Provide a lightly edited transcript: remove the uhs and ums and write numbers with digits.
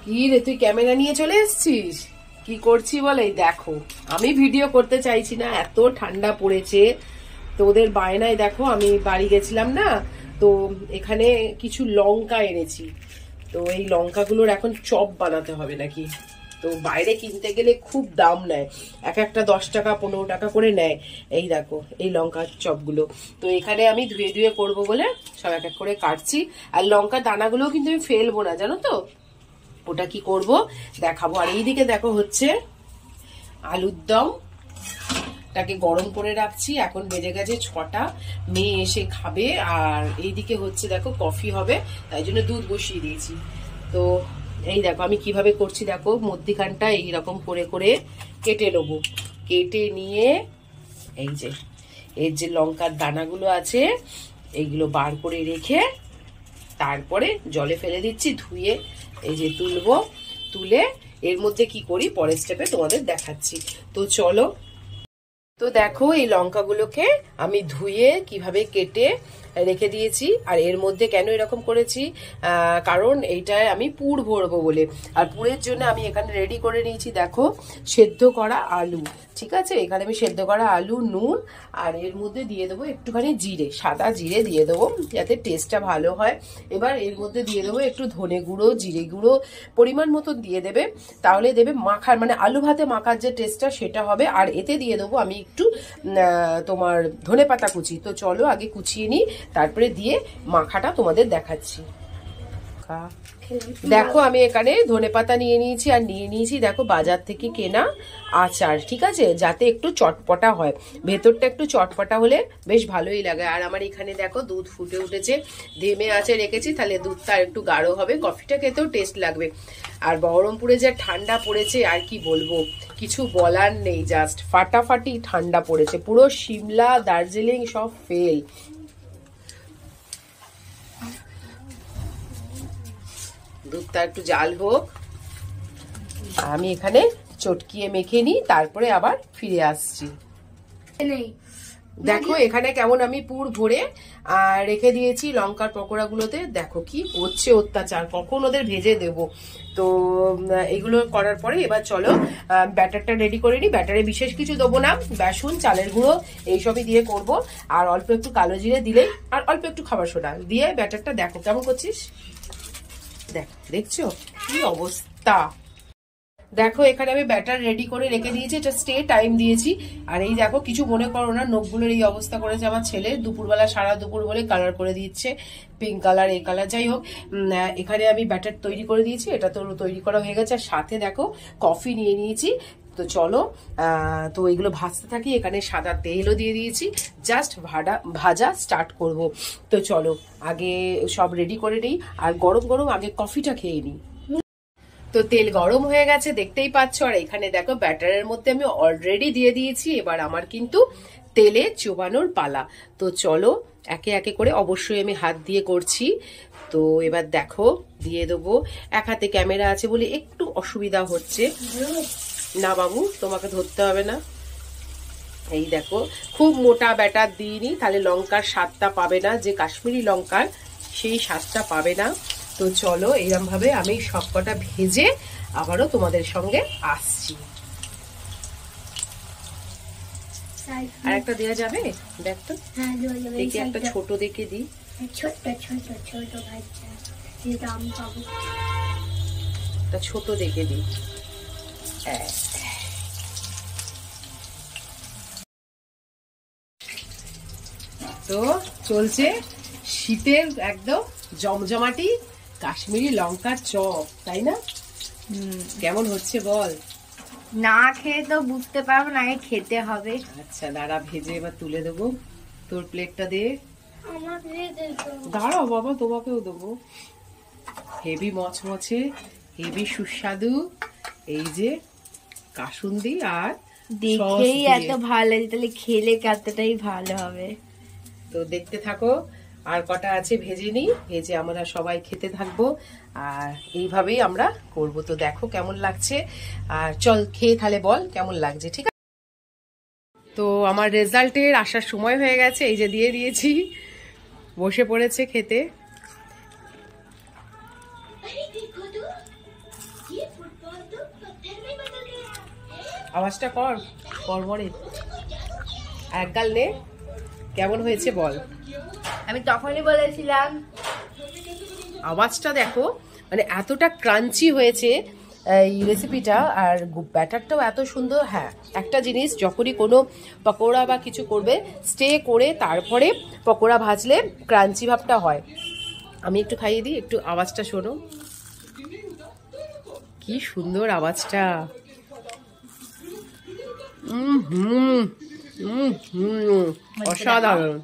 কি রে, তুই ক্যামেরা নিয়ে চলে এসেছিস? কি করছি বলে? দেখো, আমি ভিডিও করতে চাইছি না, এত ঠান্ডা পড়েছে। তো ওদের বায়নায় দেখো, আমি বাড়ি গেছিলাম না, তো এখানে কিছু লঙ্কা এনেছি। তো এই লঙ্কাগুলোর এখন চপ বানাতে হবে নাকি। তো বাইরে কিনতে গেলে খুব দাম নেয়, এক একটা 10 টাকা 15 টাকা করে নেয়। এই দেখো এই লঙ্কার চপগুলো, তো এখানে আমি ধুয়ে ধুয়ে করবো বলে সব এক এক করে কাটছি। আর লঙ্কার দানাগুলো কিন্তু আমি ফেলবো না, জানো তো, ওটা কি করব দেখাবো। আর এইদিকে দেখো হচ্ছে আলুর দম, তাকে গরম করে রাখছি। এখন বেজে গেছে 6টা, মেয়ে এসে খাবে। আর এইদিকে হচ্ছে দেখো কফি হবে, তাই জন্য দুধ বসিয়ে দিয়েছি। তো এই দেখো আমি কিভাবে করছি, দেখো মধ্যিখানটা এইরকম করে করে কেটে নেবো। কেটে নিয়ে এই যে এর যে লঙ্কার দানাগুলো আছে এইগুলো বার করে রেখে তারপরে জলে ফেলে দিচ্ছি, ধুয়ে এই যে তুলবো। তুলে এর মধ্যে কি করি পরের স্টেপে তোমাদের দেখাচ্ছি। তো চলো। তো দেখো এই লঙ্কাগুলোকে আমি ধুয়ে কিভাবে কেটে রেখে দিয়েছি। আর এর মধ্যে কেন এরকম করেছি, কারণ এইটায় আমি পুর ভরবো বলে। আর পুরের জন্য আমি এখানে রেডি করে নিয়েছি দেখো সেদ্ধ করা আলু। ঠিক আছে, এখানে আমি সেদ্ধ করা আলু, নুন, আর এর মধ্যে দিয়ে দেবো একটুখানি জিরে, সাদা জিরে দিয়ে দেবো যাতে টেস্টটা ভালো হয়। এবার এর মধ্যে দিয়ে দেবো একটু ধনে গুঁড়ো, জিরে গুঁড়ো পরিমাণ মতন দিয়ে দেবে, তাহলে দেবে মাখার মানে আলু ভাতে মাখার যে টেস্টটা সেটা হবে। আর এতে দিয়ে দেবো আমি একটু তোমার ধনেপাতা কুচি। তো চলো আগে কুচিয়ে নিই, তারপরে দিয়ে মাখাটা তোমাদের দেখাচ্ছি। দেখো আমি এখানে ধনেপাতা নিয়ে নিয়েছি, আর নিয়ে নিয়েছি দেখো বাজার থেকে কেনা আচার। ঠিক আছে, যাতে একটু চটপটা হয়, ভেতরটা একটু চটপটা হলে বেশ ভালোই লাগে। আর আমার এখানে দেখো দুধ ফুটে উঠেছে, ধেমে আছে রেখেছি, তাহলে দুধটা একটু গাঢ় হবে, কফিটা খেতেও টেস্ট লাগবে। আর বহরমপুরে যে ঠান্ডা পড়েছে আর কি বলবো, কিছু বলার নেই, জাস্ট ফাটাফাটি ঠান্ডা পড়েছে। পুরো সিমলা দার্জিলিং সব ফেল। দুধটা একটু জাল হোক, আমি এখানে চটকিয়ে মেখে নিই, তারপরে আবার ফিরে আসছি। দেখো এখানে কেমন আমি পুর ভরে রেখে দিয়েছি লঙ্কার পকোড়া গুলোতে। দেখো কি করছে অত্যাচার, কখন ওদের ভেজে দেব। তো এগুলো করার পরে এবার চলো ব্যাটারটা রেডি করে নিই। ব্যাটারে বিশেষ কিছু দেবো না, বেসন, চালের গুঁড়ো এইসবই দিয়ে করব। আর অল্প একটু কালো জিরে দিলেই, আর অল্প একটু খাবার সোডা দিয়ে ব্যাটারটা দেখো কেমন করছিস। দেখছো কি অবস্থা। দেখো এখানে আমি ব্যাটার রেডি করে রেখে দিয়েছি, এটা স্টে টাইম দিয়েছি। আর এই দেখো কিছু মনে করো না, নখগুলোর এই অবস্থা করেছে আমার ছেলে, দুপুরবেলা সারা দুপুর বলে কালার করে দিচ্ছে, পিঙ্ক কালার এই কালার। যাই হোক, এখানে আমি ব্যাটার তৈরি করে দিয়েছি, এটা তো তৈরি করা হয়ে গেছে। আর সাথে দেখো কফি নিয়ে নিয়েছি। তো চলো তো এগুলো ভাজতে থাকি। এখানে সাদা তেলও দিয়ে দিয়েছি, জাস্ট ভাজা স্টার্ট করব। তো চলো আগে সব রেডি করে নিই, আর গরম গরম আগে কফিটা খেয়ে নিই। তো তেল গরম হয়ে গেছে দেখতেই পাচ্ছ। আর এখানে দেখো ব্যাটারের মধ্যে আমি অলরেডি দিয়ে দিয়েছি, এবার আমার কিন্তু তেলে চোবানোর পালা। তো চলো একে একে করে, অবশ্যই আমি হাত দিয়ে করছি। তো এবার দেখো দিয়ে দেবো, এক হাতে ক্যামেরা আছে বলে একটু অসুবিধা হচ্ছে। না বাবু, তোমাকে ধরতে হবে না। এই দেখো খুব মোটা ব্যাটার দিইনি, তাহলে লঙ্কার স্বাদটা পাবে না, যে কাশ্মীরি লঙ্কার সেই স্বাদটা পাবে না। তো চলো এরকম ভাবে আমি সবকটা ভেজে আবারও তোমাদের সঙ্গে আসছি। আর একটা দেওয়া যাবে, দেখ তো দেখি, একটা ছোট দেখে দিই। ছোট দেখে দিই। তো চলছে শীতের একদম জমজমাটি কাশ্মীরি লঙ্কার চপ, তাই না? কেমন হচ্ছে বল? না খেয়ে তো বুঝতে পারবো না, আগে খেতে হবে। আচ্ছা দাঁড়া, ভেজে এবার তুলে দেবো। তোর প্লেটটা দে। দাঁড়াও বাবা, তোমাকেও দেবো। হেভি মচমচে, হেভি সুস্বাদু, এই যে কাসুন্দি আর দেখেই এত ভালো লাগে, তাহলে খেলে কতটাই ভালো হবে। তো দেখতে থাকো, আর কটা আছে ভেজে নিই, ভেজে আমরা সবাই খেতে থাকবো। আর এইভাবেই আমরা করব। তো দেখো কেমন লাগছে, আর চল খেয়ে তাহলে বল কেমন লাগছে। ঠিক আছে, তো আমার রেজাল্টের আসার সময় হয়ে গেছে, এই যে দিয়ে দিয়েছি, বসে পড়েছে খেতে। আওয়াজটা কর কর বরে, এক গাল নে, কেমন হয়েছে বল। আমি তখনই বলেছিলাম। আওয়াজটা দেখো, মানে এতটা ক্রাঞ্চি হয়েছে এই রেসিপিটা, আর ব্যাটারটাও এত সুন্দর। হ্যাঁ, একটা জিনিস, যখনই কোনো পকোড়া বা কিছু করবে, স্টে করে তারপরে পকোড়া ভাজলে ক্রাঞ্চি ভাবটা হয়। আমি একটু খাইয়ে দিই, একটু আওয়াজটা শোনো, কি সুন্দর আওয়াজটা। হুম, অসাধারণ।